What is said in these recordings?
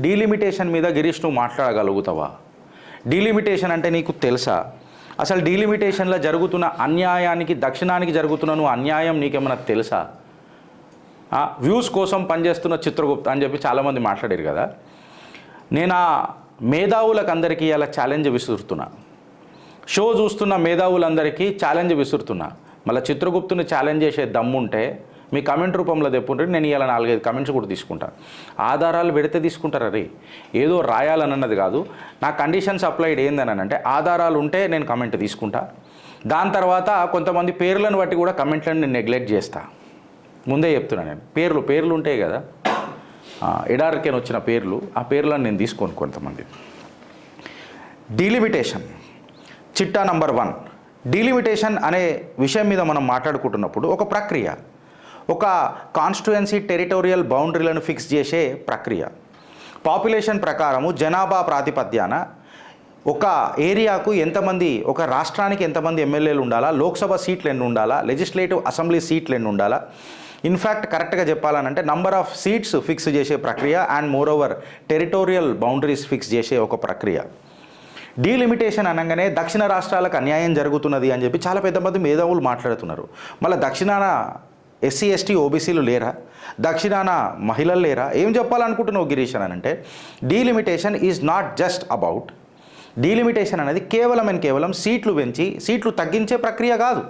Delimitation మీద గిరీష్ నువ్వు మాట్లాడగలుగుతావా? Delimitation అంటే నీకు తెలుసా? అసలు డీలిమిటేషన్లో జరుగుతున్న అన్యాయానికి, దక్షిణానికి జరుగుతున్న నువ్వు అన్యాయం నీకేమన్నా తెలుసా? వ్యూస్ కోసం పనిచేస్తున్న చిత్రగుప్త అని చెప్పి చాలామంది మాట్లాడారు కదా. నేను ఆ మేధావులకు అందరికీ ఇలా ఛాలెంజ్ విసురుతున్నా. షో చూస్తున్న మేధావులందరికీ ఛాలెంజ్ విసురుతున్నా. మళ్ళీ చిత్రగుప్తుని ఛాలెంజ్ చేసే దమ్ముంటే మీ కమెంట్ రూపంలో తెప్పుంటే నేను ఇలా 4-5 కమెంట్స్ కూడా తీసుకుంటా. ఆధారాలు పెడితే తీసుకుంటారు. అరే ఏదో రాయాలన్నది కాదు, నా కండిషన్స్ అప్లైడ్ ఏందని అంటే ఆధారాలు ఉంటే నేను కమెంట్ తీసుకుంటా. దాని తర్వాత కొంతమంది పేర్లను బట్టి కూడా కమెంట్లను నేను నెగ్లెక్ట్ చేస్తా. ముందే చెప్తున్నా, నేను పేర్లు ఉంటాయి కదా, ఎడారికేన్ వచ్చిన పేర్లు, ఆ పేర్లను నేను తీసుకోను. కొంతమంది డీలిమిటేషన్ చిట్టా నంబర్ 1. డీలిమిటేషన్ అనే విషయం మీద మనం మాట్లాడుకుంటున్నప్పుడు ఒక ప్రక్రియ, ఒక కాన్స్టిట్యుయెన్సీ టెరిటోరియల్ బౌండరీలను ఫిక్స్ చేసే ప్రక్రియ. పాపులేషన్ ప్రకారము జనాభా ప్రాతిపద్యాన ఒక ఏరియాకు ఎంతమంది, ఒక రాష్ట్రానికి ఎంతమంది ఎమ్మెల్యేలు ఉండాలా, లోక్సభ సీట్లు ఎన్ని ఉండాలా, లెజిస్లేటివ్ అసెంబ్లీ సీట్లు ఎన్ని ఉండాలా, ఇన్ఫ్యాక్ట్ కరెక్ట్గా చెప్పాలనంటే నంబర్ ఆఫ్ సీట్స్ ఫిక్స్ చేసే ప్రక్రియ and more over territorial boundaries fix చేసే ఒక ప్రక్రియ. డీలిమిటేషన్ అనగానే దక్షిణ రాష్ట్రాలకు అన్యాయం జరుగుతున్నది అని చెప్పి చాలా పెద్ద మంది మేధావులు మాట్లాడుతున్నారు. మళ్ళీ దక్షిణాన ఎస్సీ ఎస్టీ ఓబీసీలు లేరా, దక్షిణాన మహిళలు లేరా? ఏం చెప్పాలనుకుంటున్నావు గిరీష్ అని అంటే, delimitation is not just about, delimitation అనేది కేవలం సీట్లు పెంచి సీట్లు తగ్గించే ప్రక్రియ కాదు.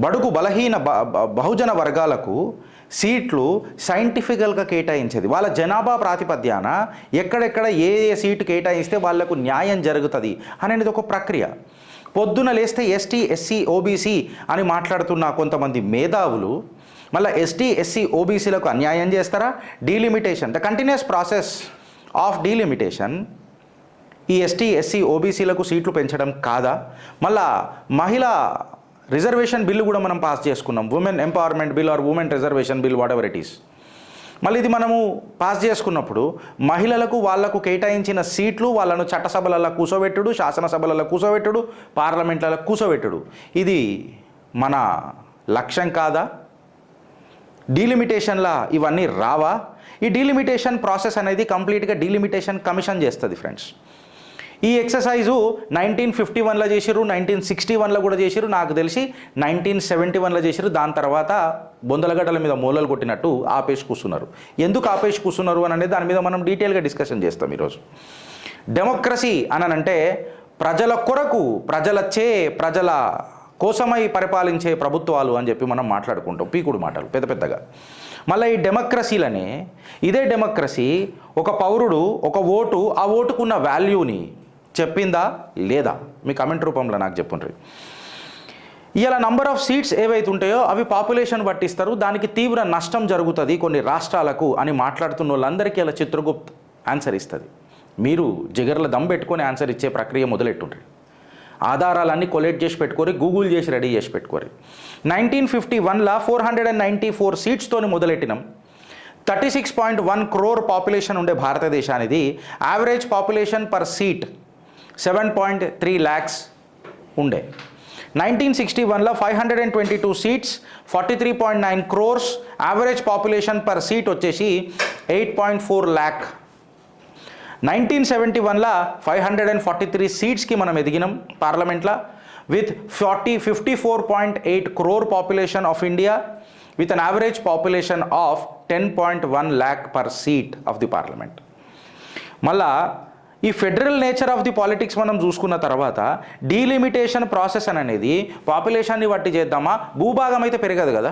బడుగు బలహీన బహుజన వర్గాలకు సీట్లు సైంటిఫికల్గా కేటాయించేది, వాళ్ళ జనాభా ప్రాతిపద్యాన ఎక్కడెక్కడ ఏ సీటు కేటాయిస్తే వాళ్లకు న్యాయం జరుగుతుంది అనేది ఒక ప్రక్రియ. పొద్దున లేస్తే ఎస్టీ ఎస్సీ ఓబీసీ అని మాట్లాడుతున్న కొంతమంది మేధావులు మళ్ళీ ఎస్టీ ఎస్సీ ఓబీసీలకు అన్యాయం చేస్తారా? Delimitation, the continuous process of delimitation ఈ ఎస్టీ ఎస్సీ ఓబీసీలకు సీట్లు పెంచడం కాదా? మళ్ళా మహిళా రిజర్వేషన్ బిల్లు కూడా మనం పాస్ చేసుకున్నాం, women empowerment bill or women reservation bill, whatever it is. మళ్ళీ ఇది మనము పాస్ చేసుకున్నప్పుడు మహిళలకు వాళ్లకు కేటాయించిన సీట్లు వాళ్ళను చట్టసభలలో కూర్చోబెట్టుడు, శాసనసభలలో కూర్చోబెట్టుడు, పార్లమెంట్లలో కూర్చోబెట్టుడు, ఇది మన లక్ష్యం కాదా? డీలిమిటేషన్లా ఇవన్నీ రావా? ఈ డీలిమిటేషన్ ప్రాసెస్ అనేది కంప్లీట్గా డీలిమిటేషన్ కమిషన్ చేస్తుంది ఫ్రెండ్స్. ఈ ఎక్సర్సైజు 1951లో చేసిరు, 1961లో కూడా చేసిరు, నాకు తెలిసి 1971లో చేసిరు. దాని తర్వాత బొందలగడ్డల మీద మూలలు కొట్టినట్టు ఆపేసి కూర్చున్నారు. ఎందుకు ఆపేసి కూర్చున్నారు అని అనేది దాని మీద మనం డీటెయిల్గా డిస్కషన్ చేస్తాం ఈరోజు. డెమోక్రసీ అనంటే ప్రజల కొరకు, ప్రజల కోసమై పరిపాలించే ప్రభుత్వాలు అని చెప్పి మనం మాట్లాడుకుంటాం, పీకుడు మాటలు పెద్ద పెద్దగా. మళ్ళీ ఈ డెమోక్రసీలని, ఇదే డెమోక్రసీ ఒక పౌరుడు ఒక ఓటు, ఆ ఓటుకున్న వాల్యూని చెప్పిందా లేదా? మీ కమెంట్ రూపంలో నాకు చెప్పుండ్రి. ఇలా నంబర్ ఆఫ్ సీట్స్ ఏవైతే ఉంటాయో అవి పాపులేషన్ పట్టిస్తారు, దానికి తీవ్ర నష్టం జరుగుతుంది కొన్ని రాష్ట్రాలకు అని మాట్లాడుతున్న వాళ్ళందరికీ ఇలా చిత్రగుప్త్ ఆన్సర్ ఇస్తుంది. మీరు జిగర్ల దమ్ పెట్టుకొని ఆన్సర్ ఇచ్చే ప్రక్రియ మొదలెట్టుండ్రి. ఆధారాలన్నీ కొలెక్ట్ చేసి పెట్టుకోరి, గూగుల్ చేసి రెడీ చేసి పెట్టుకోరి. 1951లో 494 సీట్స్తోని మొదలెట్టినాం. 36.1 crore పాపులేషన్ ఉండే భారతదేశానిది average population per seat 7.3 lakhs ఉండే. 1961లో 522 seats, 43.9 crores, average population per seat వచ్చేసి 8.4 lakh. 1971లో 543 సీట్స్కి మనం ఎదిగినాం పార్లమెంట్లో with 54.8 crore population of India with an average population of 10.1 lakh per seat of the parliament. మళ్ళా ఈ federal nature of the politics మనం చూసుకున్న తర్వాత డీలిమిటేషన్ ప్రాసెస్ అనేది పాపులేషన్ని బట్టి చేద్దామా? భూభాగం అయితే పెరగదు కదా,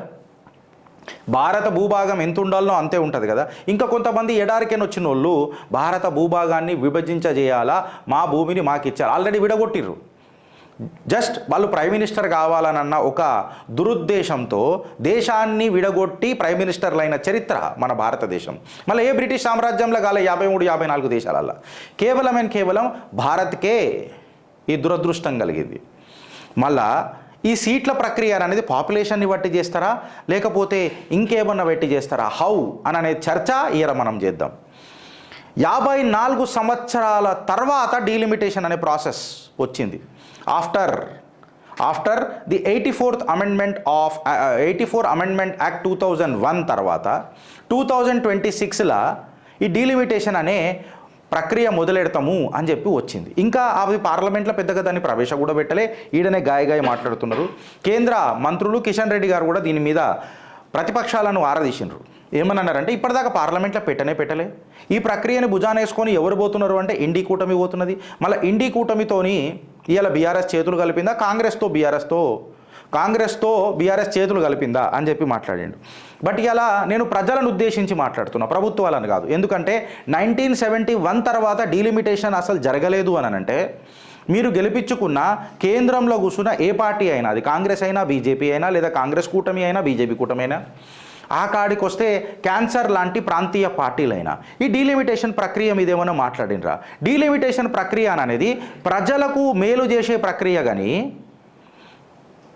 భారత భూభాగం ఎంత ఉండాలనో అంతే ఉంటుంది కదా. ఇంకా కొంతమంది ఎడారికేన్ వచ్చిన వాళ్ళు భారత భూభాగాన్ని విభజించజేయాలా, మా భూమిని మాకు ఇచ్చారు, ఆల్రెడీ విడగొట్టిర్రు. జస్ట్ వాళ్ళు ప్రైమ్ మినిస్టర్ కావాలన్న ఒక దురుద్దేశంతో దేశాన్ని విడగొట్టి ప్రైమ్ మినిస్టర్లు అయిన చరిత్ర మన భారతదేశం. మళ్ళీ ఏ బ్రిటిష్ సామ్రాజ్యంలో కాలే 53-54 దేశాలల్లో కేవలం భారత్కే ఈ దురదృష్టం కలిగింది. మళ్ళా ఈ సీట్ల ప్రక్రియ అనేది పాపులేషన్ని బట్టి చేస్తారా లేకపోతే ఇంకేమన్నా బట్టి చేస్తారా? హౌ అని అనే చర్చ ఇయర మనం చేద్దాం. 54 సంవత్సరాల తర్వాత డీలిమిటేషన్ అనే ప్రాసెస్ వచ్చింది. After the 84th amendment act 2001 తర్వాత 2026లో ఈ డీలిమిటేషన్ అనే ప్రక్రియ మొదలెడతాము అని చెప్పి వచ్చింది. ఇంకా అవి పార్లమెంట్లో పెద్దగా దాన్ని ప్రవేశ కూడా పెట్టలే. ఈడనే గాయ మాట్లాడుతున్నారు. కేంద్ర మంత్రులు కిషన్ రెడ్డి గారు కూడా దీని మీద ప్రతిపక్షాలను ఆరాధించారు. ఏమన్నారంటే ఇప్పటిదాకా పార్లమెంట్లో పెట్టలే, ఈ ప్రక్రియని భుజానేసుకొని ఎవరు పోతున్నారు అంటే ఇండి కూటమి పోతున్నది. మళ్ళీ ఇండి కూటమితోని ఇవాళ బీఆర్ఎస్ చేతులు కలిపిందా, కాంగ్రెస్తో బీఆర్ఎస్ చేతులు కలిపిందా అని చెప్పి మాట్లాడిండు. బట్ ఇలా నేను ప్రజలను ఉద్దేశించి మాట్లాడుతున్నా, ప్రభుత్వాలను కాదు. ఎందుకంటే 1971 తర్వాత డీలిమిటేషన్ అసలు జరగలేదు అని అంటే మీరు గెలిపించుకున్న కేంద్రంలో కూర్చున్న ఏ పార్టీ అయినా, అది కాంగ్రెస్ అయినా బీజేపీ అయినా లేదా కాంగ్రెస్ కూటమి అయినా బీజేపీ కూటమి అయినా, ఆ కాడికి వస్తే క్యాన్సర్ లాంటి ప్రాంతీయ పార్టీలైనా ఈ డీలిమిటేషన్ ప్రక్రియ మీద ఏమైనా మాట్లాడినరా? డీలిమిటేషన్ ప్రక్రియ అనేది ప్రజలకు మేలు చేసే ప్రక్రియ కానీ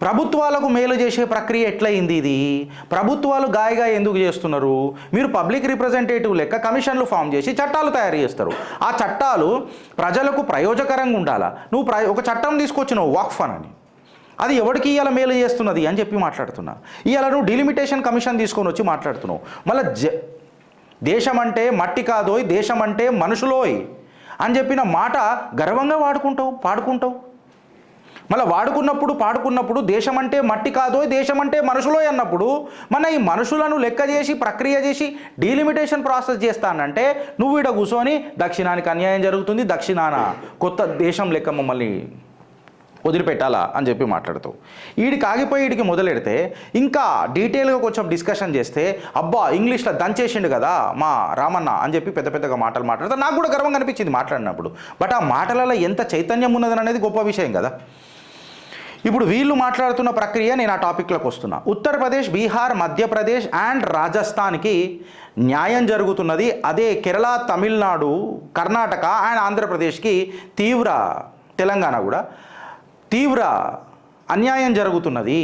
ప్రభుత్వాలకు మేలు చేసే ప్రక్రియ ఎట్లయింది? ఇది ప్రభుత్వాలు గాయగా ఎందుకు చేస్తున్నారు? మీరు పబ్లిక్ రిప్రజెంటేటివ్ లెక్క కమిషన్లు ఫామ్ చేసి చట్టాలు తయారు చేస్తారు. ఆ చట్టాలు ప్రజలకు ప్రయోజకరంగా ఉండాలా? నువ్వు ఒక చట్టం తీసుకొచ్చినావు వక్ఫ్ అని, అది ఎవరికి ఇవాళ మేలు చేస్తున్నది అని చెప్పి మాట్లాడుతున్నా. ఇవాళ నువ్వు డీలిమిటేషన్ కమిషన్ తీసుకొని వచ్చి మాట్లాడుతున్నావు. మళ్ళీ దేశం అంటే మట్టి కాదోయ్, దేశం అంటే మనుషులోయ్ అని చెప్పిన మాట గర్వంగా పాడుకుంటావు. మళ్ళీ పాడుకున్నప్పుడు దేశం అంటే మట్టి కాదోయ్, దేశం అంటే మనుషులోయ్ అన్నప్పుడు మన ఈ మనుషులను లెక్క చేసి ప్రక్రియ చేసి డీలిమిటేషన్ ప్రాసెస్ చేస్తానంటే నువ్వు ఈడ కూర్చొని దక్షిణానికి అన్యాయం జరుగుతుంది, దక్షిణాన కొత్త దేశం లెక్క మమ్మల్ని వదిలిపెట్టాలా అని చెప్పి మాట్లాడుతావు. ఈడికి ఆగిపోయి ఈడికి మొదలెడితే ఇంకా డీటెయిల్గా కొంచెం డిస్కషన్ చేస్తే అబ్బా ఇంగ్లీష్లో దంచేసిండు కదా మా రామన్న అని చెప్పి పెద్దగా మాటలు మాట్లాడతారు. నాకు కూడా గర్వంగా అనిపించింది మాట్లాడినప్పుడు. బట్ ఆ మాటలలో ఎంత చైతన్యం ఉన్నదని అనేది గొప్ప విషయం కదా. ఇప్పుడు వీళ్ళు మాట్లాడుతున్న ప్రక్రియ, నేను ఆ టాపిక్లోకి వస్తున్నా. ఉత్తరప్రదేశ్, బీహార్, మధ్యప్రదేశ్ అండ్ రాజస్థాన్కి న్యాయం జరుగుతున్నది. అదే కేరళ, తమిళనాడు, కర్ణాటక అండ్ ఆంధ్రప్రదేశ్కి తెలంగాణ కూడా తీవ్ర అన్యాయం జరుగుతున్నది.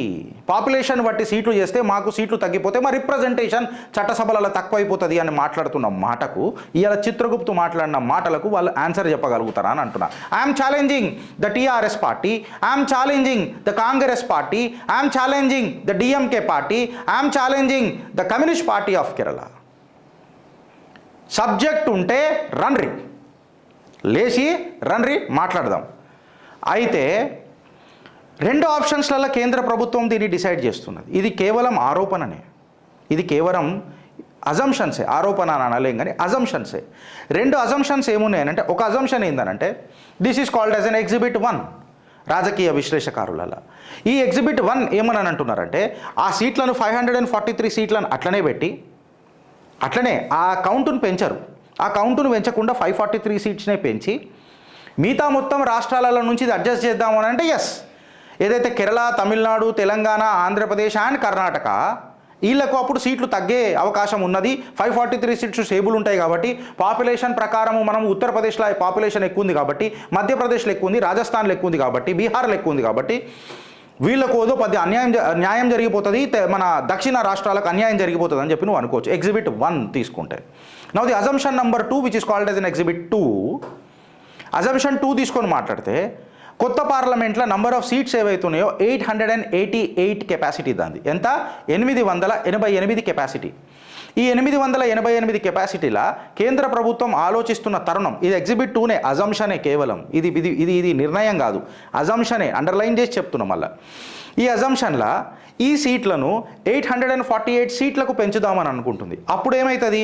పాపులేషన్ బట్టి సీట్లు చేస్తే మాకు సీట్లు తగ్గిపోతే మా రిప్రజెంటేషన్ చట్టసభలలో తక్కువైపోతుంది అని మాట్లాడుతున్న మాటకు, ఇవాళ చిత్రగుప్తు మాట్లాడిన మాటలకు వాళ్ళు ఆన్సర్ చెప్పగలుగుతారా అని అంటున్నా. I'm challenging the TRS party, I'm challenging the Congress party, I'm challenging the DMK party, I'm challenging the communist party of Kerala. Subject ఉంటే రండ్రి, లేచి రండ్రి మాట్లాడదాం. అయితే రెండు ఆప్షన్స్లలో కేంద్ర ప్రభుత్వం దీన్ని డిసైడ్ చేస్తున్నది. ఇది కేవలం ఆరోపణనే, ఇది కేవలం అజంప్షన్సే, ఆరోపణ అని అనలేం కానీ అజంప్షన్సే. రెండు అజంప్షన్స్ ఏమున్నాయనంటే, ఒక అజంప్షన్ ఏందనంటే this is called as an exhibit 1 రాజకీయ విశ్లేషకారులలో. ఈ ఎగ్జిబిట్ 1 ఏమని అంటున్నారంటే ఆ సీట్లను 543 సీట్లను అట్లనే పెట్టి అట్లనే ఆ కౌంటును పెంచరు. ఆ కౌంటును పెంచకుండా 543 సీట్స్నే పెంచి మిగతా మొత్తం రాష్ట్రాలలో నుంచి ఇది అడ్జస్ట్ చేద్దాము అని అంటే ఎస్, ఏదైతే కేరళ, తమిళనాడు, తెలంగాణ, ఆంధ్రప్రదేశ్ అండ్ కర్ణాటక వీళ్ళకు అప్పుడు సీట్లు తగ్గే అవకాశం ఉన్నది. 543 సీట్స్ స్టేబుల్ ఉంటాయి కాబట్టి పాపులేషన్ ప్రకారం మనం ఉత్తరప్రదేశ్లో పాపులేషన్ ఎక్కువ ఉంది కాబట్టి, మధ్యప్రదేశ్లో ఎక్కువ ఉంది, రాజస్థాన్లో ఎక్కువ ఉంది కాబట్టి, బీహార్లో ఎక్కువ ఉంది కాబట్టి వీళ్ళకు ఏదో న్యాయం జరిగిపోతుంది, మన దక్షిణ రాష్ట్రాలకు అన్యాయం జరిగిపోతుంది అని చెప్పి నువ్వు అనుకోవచ్చు ఎగ్జిబిట్ 1 తీసుకుంటే. Now the assumption number 2 which is called as an exhibit 2. Assumption 2 తీసుకొని మాట్లాడితే కొత్త పార్లమెంట్లో నంబర్ ఆఫ్ సీట్స్ ఏవైతున్నాయో 888 కెపాసిటీ దాన్ని. ఎంత? 888 కెపాసిటీ. ఈ 888 కెపాసిటీలా కేంద్ర ప్రభుత్వం ఆలోచిస్తున్న తరుణం, ఇది ఎగ్జిబిట్ 2నే, అజంప్షనే కేవలం, ఇది నిర్ణయం కాదు, అజంప్షనే, అండర్లైన్ చేసి చెప్తున్నాం. మళ్ళీ ఈ అజంప్షన్లా ఈ సీట్లను 848 సీట్లకు పెంచుదామని అనుకుంటుంది. అప్పుడు ఏమవుతుంది?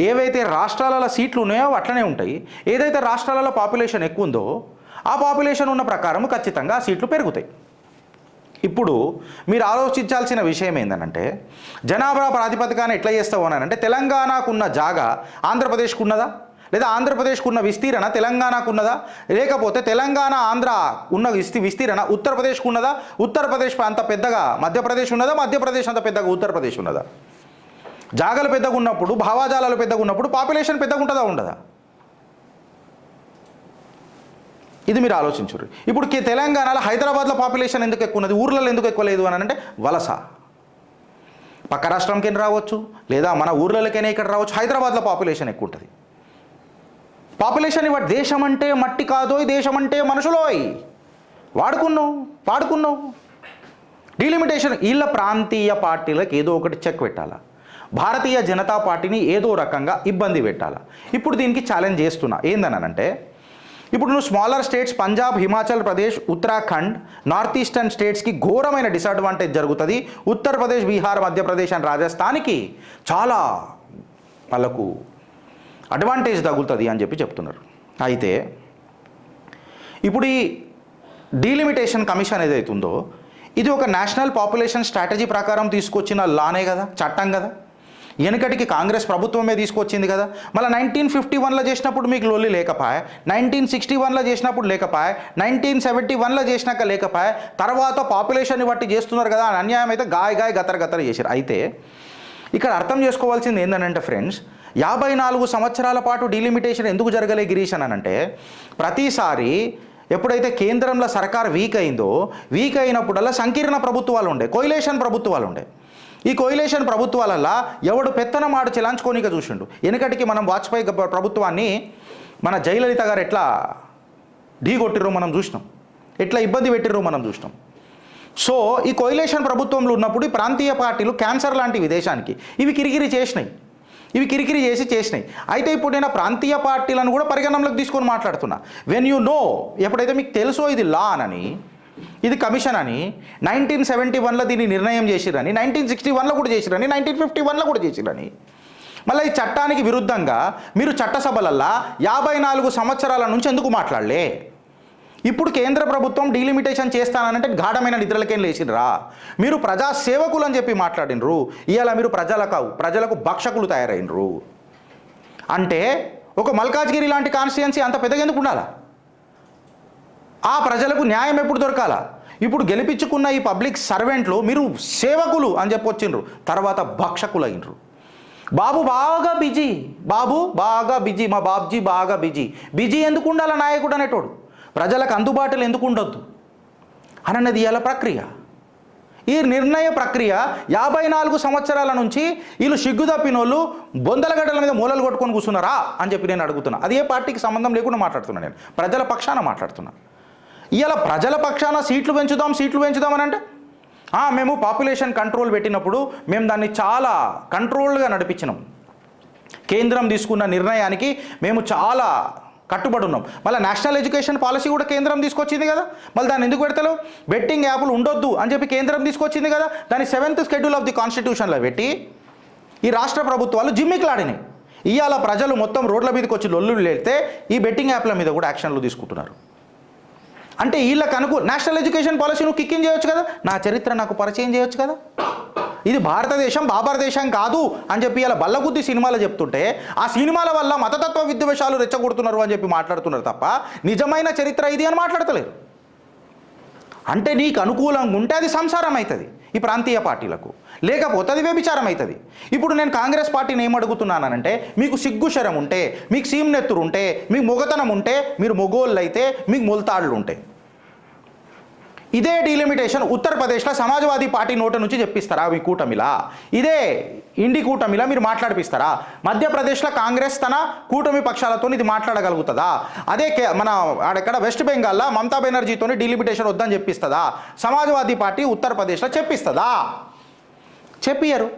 ఏవైతే రాష్ట్రాలలో సీట్లు ఉన్నాయో అట్లనే ఉంటాయి. ఏదైతే రాష్ట్రాలలో పాపులేషన్ ఎక్కువ ఉందో ఆ పాపులేషన్ ఉన్న ప్రకారం ఖచ్చితంగా ఆ సీట్లు పెరుగుతాయి. ఇప్పుడు మీరు ఆలోచించాల్సిన విషయం ఏంటంటే జనాభా ప్రాతిపదికన ఎట్లా చేస్తావు అని అంటే తెలంగాణకున్న జాగా ఆంధ్రప్రదేశ్కు ఉన్నదా? లేదా ఆంధ్రప్రదేశ్కు ఉన్న విస్తీరణ తెలంగాణకు ఉన్నదా? లేకపోతే తెలంగాణ ఆంధ్ర ఉన్న విస్తీరణ ఉత్తరప్రదేశ్కు ఉన్నదా? ఉత్తరప్రదేశ్ అంత పెద్దగా మధ్యప్రదేశ్ ఉన్నదా? మధ్యప్రదేశ్ అంత పెద్దగా ఉత్తరప్రదేశ్ ఉన్నదా? జాగాలు పెద్దగా ఉన్నప్పుడు, భావాజాలాలు పెద్దగా ఉన్నప్పుడు పాపులేషన్ పెద్దగా ఉంటుందా ఉండదా? ఇది మీరు ఆలోచించరు. ఇప్పుడు తెలంగాణలో హైదరాబాద్లో పాపులేషన్ ఎందుకు ఎక్కువ ఉన్నది, ఊర్లలో ఎందుకు ఎక్కువ లేదు అని అంటే వలస. పక్క రాష్ట్రంకైనా రావచ్చు, లేదా మన ఊర్లలోకైనా ఇక్కడ రావచ్చు. హైదరాబాద్లో పాపులేషన్ ఎక్కువ ఉంటుంది. పాపులేషన్ ఇవ్వ దేశం అంటే మట్టి కాదోయ్, దేశం అంటే మనుషులోయ్ పాడుకున్నావు. డీలిమిటేషన్ వీళ్ళ ప్రాంతీయ పార్టీలకు ఏదో ఒకటి చెక్ పెట్టాలా. భారతీయ జనతా పార్టీని ఏదో రకంగా ఇబ్బంది పెట్టాలి. ఇప్పుడు దీనికి ఛాలెంజ్ చేస్తున్నా ఏందనంటే, ఇప్పుడు నువ్వు smaller states Punjab, Himachal Pradesh, Uttarakhand, north eastern స్టేట్స్కి ఘోరమైన డిసడ్వాంటేజ్ జరుగుతుంది. ఉత్తరప్రదేశ్, బీహార్, మధ్యప్రదేశ్ అండ్ రాజస్థాన్కి చాలా వాళ్ళకు అడ్వాంటేజ్ తగులుతుంది అని చెప్పి చెప్తున్నారు. అయితే ఇప్పుడు ఈ డీలిమిటేషన్ కమిషన్ ఏదైతుందో ఇది ఒక నేషనల్ పాపులేషన్ స్ట్రాటజీ ప్రకారం తీసుకొచ్చిన లానే కదా, చట్టం కదా. వెనకటికి కాంగ్రెస్ ప్రభుత్వమే తీసుకొచ్చింది కదా. మళ్ళీ 1951లో చేసినప్పుడు మీకు లొల్లి లేకపోయా, 1961లో చేసినప్పుడు లేకపోయా, 1971లో చేసినాక లేకపోయా, తర్వాత పాపులేషన్ని బట్టి చేస్తున్నారు కదా అని అన్యాయం అయితే గాయ గతర చేశారు. అయితే ఇక్కడ అర్థం చేసుకోవాల్సింది ఏంటంటే ఫ్రెండ్స్, 54 సంవత్సరాల పాటు డీలిమిటేషన్ ఎందుకు జరగలే గిరీష్ అని అంటే, ప్రతిసారి ఎప్పుడైతే కేంద్రంలో సర్కార్ వీక్ అయినప్పుడల్లా సంకీర్ణ ప్రభుత్వాలు ఉండే, కోయిలేషన్ ప్రభుత్వాలు ఉండే. ఈ కోయిలేషన్ ప్రభుత్వాలల్లా ఎవడు పెత్తనం ఆడు చెలాంచుకోనిక చూసిండు. వెనకటికి మనం వాజ్పేయి ప్రభుత్వాన్ని మన జయలలిత గారు ఎట్లా ఢీగొట్టిర్రో మనం చూసినాం, ఎట్లా ఇబ్బంది పెట్టిర్రో మనం చూసినాం. సో ఈ కోయిలేషన్ ప్రభుత్వంలో ఉన్నప్పుడు ఈ ప్రాంతీయ పార్టీలు క్యాన్సర్ లాంటివి దేశానికి ఇవి కిరికిరి చేసినాయి. అయితే ఇప్పుడు నేను ప్రాంతీయ పార్టీలను కూడా పరిగణనలోకి తీసుకొని మాట్లాడుతున్నా. వెన్ యూ నో, ఎప్పుడైతే మీకు తెలుసో ఇది లా అని, ఇది కమిషన్ అని, 1971లో దీన్ని నిర్ణయం చేసిరని, 1961లో కూడా చేసిరని, 1951లో కూడా చేసిరని, మళ్ళీ ఈ చట్టానికి విరుద్ధంగా మీరు చట్టసభలల్లా 54 సంవత్సరాల నుంచి ఎందుకు మాట్లాడలే? ఇప్పుడు కేంద్ర ప్రభుత్వం డీలిమిటేషన్ చేస్తానంటే గాఢమైన నిద్రలకేం లేచిర్రా? మీరు ప్రజా సేవకులు అని చెప్పి మాట్లాడినరు. ఇవాళ మీరు ప్రజలకు భక్షకులు తయారైనరు. అంటే ఒక మల్కాజ్గిరి లాంటి కాన్స్టిట్యుయెన్సీ అంత పెద్దగా ఎందుకు ఉండాలా? ఆ ప్రజలకు న్యాయం ఎప్పుడు దొరకాలా? ఇప్పుడు గెలిపించుకున్న ఈ పబ్లిక్ సర్వెంట్లు మీరు సేవకులు అని చెప్పి వచ్చిండ్రు, తర్వాత భక్షకులు అయినరు. బాబు బాగా బిజీ, మా బాబ్జీ బాగా బిజీ ఎందుకు ఉండాలా నాయకుడు అనేటోడు? ప్రజలకు అందుబాటులో ఎందుకు ఉండొద్దు అన్నది ఇవాళ ప్రక్రియ. ఈ నిర్ణయ ప్రక్రియ 54 సంవత్సరాల నుంచి వీళ్ళు సిగ్గుదప్పినోళ్ళు బొందలగడ్డల మీద మూలలు కొట్టుకొని కూర్చున్నారా అని చెప్పి నేను అడుగుతున్నా. అది ఏ పార్టీకి సంబంధం లేకుండా మాట్లాడుతున్నా, నేను ప్రజల పక్షాన మాట్లాడుతున్నా. ఇవాళ ప్రజల పక్షాన సీట్లు పెంచుదాం అని అంటే, మేము పాపులేషన్ కంట్రోల్ పెట్టినప్పుడు మేము దాన్ని చాలా కంట్రోల్గా నడిపించినాం, కేంద్రం తీసుకున్న నిర్ణయానికి మేము చాలా కట్టుబడి ఉన్నాం. మళ్ళీ నేషనల్ ఎడ్యుకేషన్ పాలసీ కూడా కేంద్రం తీసుకొచ్చింది కదా, మళ్ళీ దాన్ని ఎందుకు పెడతలేవు? బెట్టింగ్ యాప్లు ఉండొద్దు అని చెప్పి కేంద్రం తీసుకొచ్చింది కదా, దాని 7th షెడ్యూల్ ఆఫ్ ది కాన్స్టిట్యూషన్లో పెట్టి ఈ రాష్ట్ర ప్రభుత్వాలు జిమ్మిక్లాడినాయి. ఇవాళ ప్రజలు మొత్తం రోడ్ల మీదకి వచ్చి లొల్లులు లేస్తే ఈ బెట్టింగ్ యాప్ల మీద కూడా యాక్షన్లు తీసుకుంటున్నారు. అంటే వీళ్ళకు నేషనల్ ఎడ్యుకేషన్ పాలసీ నువ్వు కిక్కింగ్ చేయొచ్చు కదా, నా చరిత్ర నాకు పరిచయం చేయొచ్చు కదా, ఇది భారతదేశం బాబర్ దేశం కాదు అని చెప్పి ఇలా బల్లగుద్ది సినిమాలు చెప్తుంటే ఆ సినిమాల వల్ల మతతత్వ విద్వేషాలు రెచ్చగొడుతున్నారు అని చెప్పి మాట్లాడుతున్నారు తప్ప నిజమైన చరిత్ర ఇది అని మాట్లాడతలేరు. అంటే నీకు అనుకూలంగా ఉంటే అది సంసారం అవుతుంది ఈ ప్రాంతీయ పార్టీలకు, లేకపోతే అది వ్యభిచారం అవుతుంది. ఇప్పుడు నేను కాంగ్రెస్ పార్టీని ఏమడుగుతున్నానంటే, మీకు సిగ్గు శరం ఉంటే, మీకు సీమ్నెత్తురు ఉంటే, మీకు మొగతనం ఉంటే, మీరు మొగోళ్ళు అయితే, మీకు మొలతాళ్ళు ఉంటే, ఇదే డీలిమిటేషన్ ఉత్తరప్రదేశ్లో సమాజ్వాదీ పార్టీ నోట నుంచి చెప్పిస్తారా మీ కూటమిలా? ఇదే ఇండి కూటమిలా మీరు మాట్లాడిపిస్తారా? మధ్యప్రదేశ్లో కాంగ్రెస్ తన కూటమి పక్షాలతో ఇది మాట్లాడగలుగుతుందా? అదే మన అక్కడ వెస్ట్ బెంగాల్లో మమతా బెనర్జీతో డీలిమిటేషన్ వద్దని చెప్పిస్తుందా? సమాజ్వాదీ పార్టీ ఉత్తరప్రదేశ్లో చెప్పిస్తుందా? చెప్పియరు.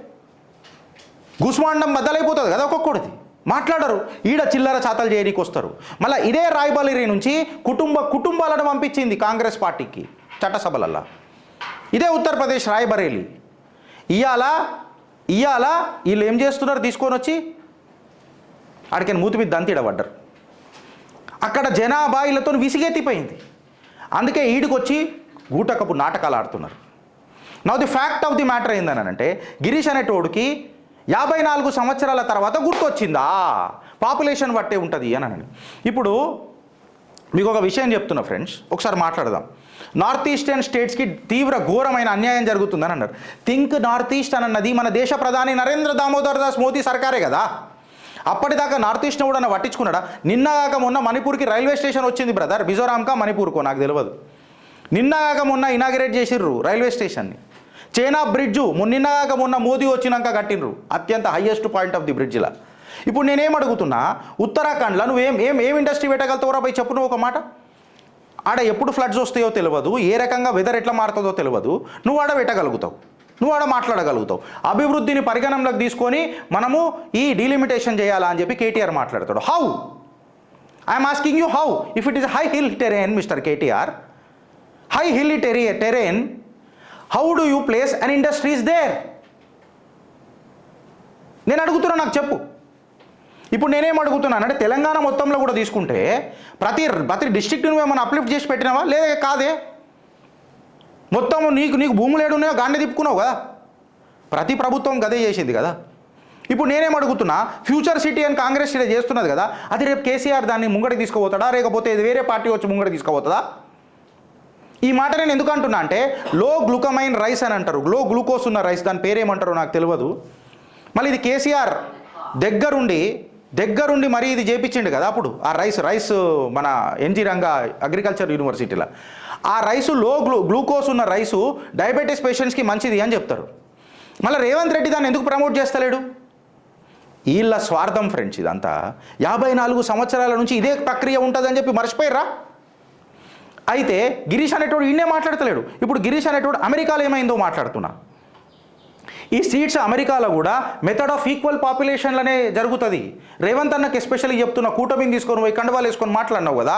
గుస్మాండం బద్దలైపోతుంది కదా ఒక్కొక్కడిది, మాట్లాడరు. ఈడ చిల్లర చాతలు చేయడానికి వస్తారు. మళ్ళీ ఇదే రాయ్బరేలీ నుంచి కుటుంబాలను పంపించింది కాంగ్రెస్ పార్టీకి చట్టసభలల్లా, ఇదే ఉత్తరప్రదేశ్ రాయ్బరేలీ. ఇవాళ వీళ్ళు ఏం చేస్తున్నారు? తీసుకొని వచ్చి ఆడికి మూతి మీద దంతిడబడ్డారు. అక్కడ జనాభా వీళ్ళతో విసిగెత్తిపోయింది. అందుకే ఈడికొచ్చి గూటకపు నాటకాలు ఆడుతున్నారు. Now the fact of the matter ఏందనంటే, గిరీష్ అనేటోడికి 54 సంవత్సరాల తర్వాత గుర్తొచ్చిందా పాపులేషన్ బట్టే ఉంటుంది అని. ఇప్పుడు మీకు ఒక విషయం చెప్తున్నా ఫ్రెండ్స్, ఒకసారి మాట్లాడదాం. నార్త్ ఈస్టర్న్ స్టేట్స్కి తీవ్ర ఘోరమైన అన్యాయం జరుగుతుందని అన్నారు. థింక్ నార్త్ ఈస్ట్ అని అన్నది మన దేశ ప్రధాని నరేంద్ర దామోదర్ దాస్ మోదీ సర్కారే కదా. అప్పటిదాకా నార్త్ ఈస్ట్ని కూడా పట్టించుకున్నాడా? నిన్నగాక మొన్న మణిపూర్కి రైల్వే స్టేషన్ వచ్చింది బ్రదర్, మిజోరాంకా మణిపూర్కో నాకు తెలియదు. నిన్నగాక మొన్న ఇనాగ్రేట్ చేసిర్రు రైల్వే స్టేషన్ని. చైనా బ్రిడ్జు నిన్నగాక మొన్న మోదీ వచ్చినాక కట్టినరు, అత్యంత హైయెస్ట్ పాయింట్ ఆఫ్ ది బ్రిడ్జ్లా. ఇప్పుడు నేనేం అడుగుతున్నా, ఉత్తరాఖండ్లో నువ్వు ఏం ఇండస్ట్రీ పెట్టగలుగుతావురా పోయి చెప్పు నువ్వు ఒక మాట. ఆడ ఎప్పుడు ఫ్లడ్స్ వస్తాయో తెలియదు, ఏ రకంగా వెదర్ ఎట్లా మారుతుందో తెలియదు, నువ్వు ఆడ పెట్టగలుగుతావు. నువ్వు ఆడ మాట్లాడగలుగుతావు. అభివృద్ధిని పరిగణనలోకి తీసుకొని మనము ఈ డీలిమిటేషన్ చేయాలా అని చెప్పి కేటీఆర్ మాట్లాడతాడు. How? I'm asking you how? If it is high hill terrain mister KTR, high hill terrain, how do you place an industries there? నేను అడుగుతున్నా, నాకు చెప్పు. ఇప్పుడు నేనేం అడుగుతున్నానంటే తెలంగాణ మొత్తంలో కూడా తీసుకుంటే ప్రతి డిస్ట్రిక్ట్ నువ్వేమన్నా అప్లిఫ్ట్ చేసి పెట్టినావా? లేదా కాదే. మొత్తం నీకు భూములు ఏడున్నాయో గాండి తిప్పుకున్నావు కదా. ప్రతి ప్రభుత్వం గదే చేసింది కదా. ఇప్పుడు నేనేం అడుగుతున్నా, ఫ్యూచర్ సిటీ అని కాంగ్రెస్ చేస్తున్నది కదా, అది రేపు కేసీఆర్ దాన్ని ముంగడికి తీసుకుపోతాడా, లేకపోతే ఇది వేరే పార్టీ వచ్చి ముంగడికి తీసుకుపోతుందా? ఈ మాట నేను ఎందుకు అంటున్నా అంటే లో గ్లూకమైన్ రైస్ అని అంటారు, లో గ్లూకోజ్ ఉన్న రైస్, దాని పేరేమంటారో నాకు తెలియదు. మళ్ళీ ఇది కేసీఆర్ దగ్గరుండి మరీ ఇది చేపించిండు కదా. అప్పుడు ఆ రైస్ మన ఎన్జీ రంగా అగ్రికల్చర్ యూనివర్సిటీలో ఆ రైసు గ్లూకోజ్ ఉన్న రైసు డయాబెటీస్ పేషెంట్స్కి మంచిది అని చెప్తారు. మళ్ళీ రేవంత్ రెడ్డి దాన్ని ఎందుకు ప్రమోట్ చేస్తలేడు? వీళ్ళ స్వార్థం ఫ్రెండ్స్. ఇదంతా 54 సంవత్సరాల నుంచి ఇదే ప్రక్రియ ఉంటుందని చెప్పి మర్చిపోయారా? అయితే గిరీష్ అనేటోడు ఈయనే మాట్లాడతలేడు. ఇప్పుడు గిరీష్ అనేటోడు అమెరికాలో ఏమైందో మాట్లాడుతున్నా. ఈ సీట్స్ అమెరికాలో కూడా మెథడ్ ఆఫ్ ఈక్వల్ పాపులేషన్లనే జరుగుతుంది. రేవంత్ అన్నకి ఎస్పెషల్లీ చెప్తున్నా, కూటమిని తీసుకొని పోయి కండవాలు వేసుకొని మాట్లాడినావు కదా.